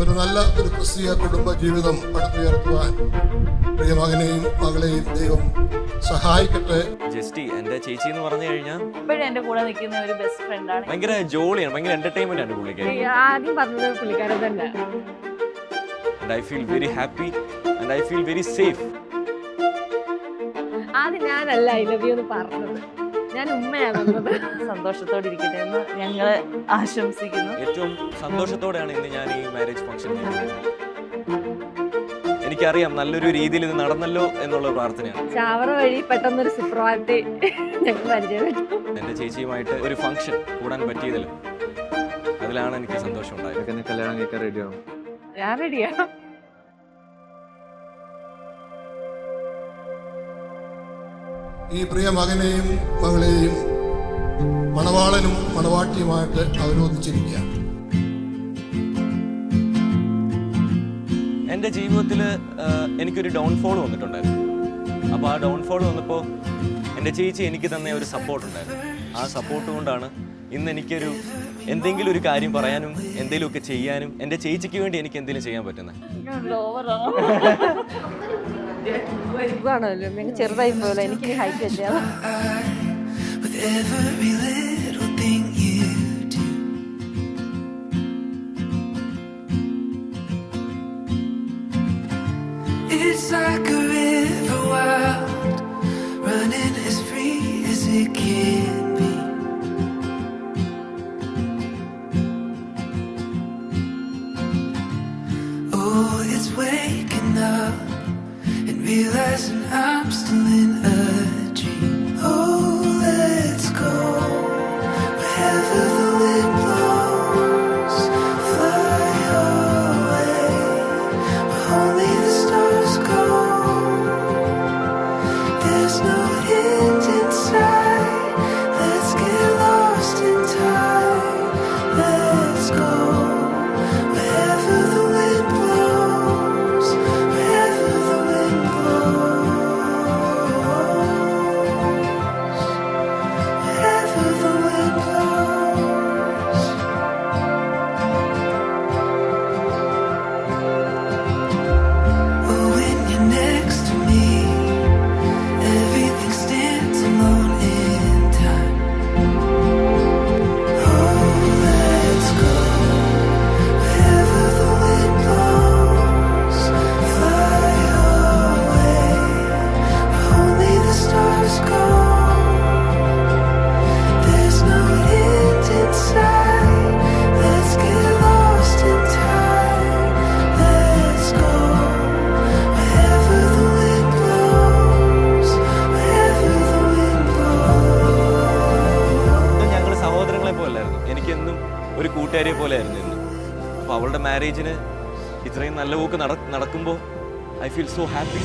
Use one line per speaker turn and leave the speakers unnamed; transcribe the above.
ഒരു നല്ല ഒരു ക്രിസ്തീയ കുടുംബ ജീവിതം പടുത്തുയർത്തുവാൻ പ്രിയമകനെയും മകളെയും ദൈവം സഹായിക്കട്ടെ.
ജസ്റ്റി എന്റെ ചേച്ചി എന്ന് പറഞ്ഞു കഴിഞ്ഞാൽ
ഇപ്പോഴും എന്റെ കൂടെ നിൽക്കുന്ന ഒരു ബെസ്റ്റ് ഫ്രണ്ടാണ്.
ഭയങ്കര ജോളിയാണ്, ഭയങ്കര എന്റർടൈൻമെന്റ് ആണ് പുള്ളിക്കാരി.
ആദ്യം പറഞ്ഞത് പുള്ളിക്കാരൻ തന്നെ.
And I feel very happy and I feel very safe.
ആദ്യം ഞാനല്ല ഐ ലവ് യു എന്ന് പറഞ്ഞത്, ഞാൻ ഉമ്മയാണ് വന്നത്. സന്തോഷത്തോടെ ഇരിക്കട്ടെ എന്ന് ഞങ്ങൾ ആശംസിക്കുന്നു.
ഏറ്റവും സന്തോഷത്തോടെയാണ് ഇന്ന് ഞാൻ ഈ മാരേജ് ഫംഗ്ഷൻ എനിക്കറിയാം നല്ലൊരു രീതിയിൽ ഇത് നടന്നല്ലോ എന്നുള്ള പ്രാർത്ഥനയാണ്.
ചാവറ വഴി പെട്ടെന്നൊരു സുപ്രഭാതത്തെ ഞങ്ങൾ പരിചയപ്പെട്ടു.
എൻ്റെ ചേച്ചിയുമായിട്ട് ഒരു ഫംഗ്ഷൻ കൂടാൻ പറ്റിയതിലും അതിലാണ് എനിക്ക് സന്തോഷം ഉണ്ടായത്.
കല്യാണം കഴിക്കാൻ റെഡിയാവും.
ഞാൻ റെഡിയാ.
ഈ പ്രിയ മകനെയും മകളെയും മണവാളനും മണവാട്ടിയുമായിട്ട് അവരോധിച്ചിരിക്കുക.
എൻ്റെ ജീവിതത്തിൽ എനിക്കൊരു ഡൗൺഫോൾ വന്നിട്ടുണ്ടായിരുന്നു. അപ്പോൾ ആ ഡൗൺഫോൾ വന്നപ്പോൾ എൻ്റെ ചേച്ചി എനിക്ക് തന്നെ ഒരു സപ്പോർട്ട് ഉണ്ടായിരുന്നു. ആ സപ്പോർട്ട് കൊണ്ടാണ് ഇന്ന് എനിക്കൊരു എന്തെങ്കിലും ഒരു കാര്യം പറയാനും എന്തെങ്കിലുമൊക്കെ ചെയ്യാനും എൻ്റെ ചേച്ചിക്ക് വേണ്ടി എനിക്ക് എന്തെങ്കിലും ചെയ്യാൻ പറ്റുന്നത്.
ചെറുതായി പോലെ എനിക്ക് ഹൈറ്റ് വെച്ചാൽ
It's like a river wild, running as free as it can be. Oh, it's waking up and realizing I'm still in a dream. Oh, let's go wherever the wind blows, fly away where only the stars go. There's no end in sight. Let's get lost in time. Let's go wherever the wind blows, wherever the wind blows, wherever the wind blows. Oh, when you're next to me, everything stands alone in time. Oh, let's go wherever the wind blows, fly away where only the stars go. There's no end in sight. Let's get lost in time. Let's go wherever the wind blows, wherever the wind blows.
ഞങ്ങൾ സഹോദരങ്ങളെ പോലെയായിരുന്നു. എനിക്കെന്നും ഒരു കൂട്ടുകാരിയെ പോലെയായിരുന്നു ഇന്ന്. അപ്പോൾ അവളുടെ മാരേജിന് ഇത്രയും നല്ല പോക്ക് നടക്കുമ്പോൾ ഐ ഫീൽ സോ ഹാപ്പി.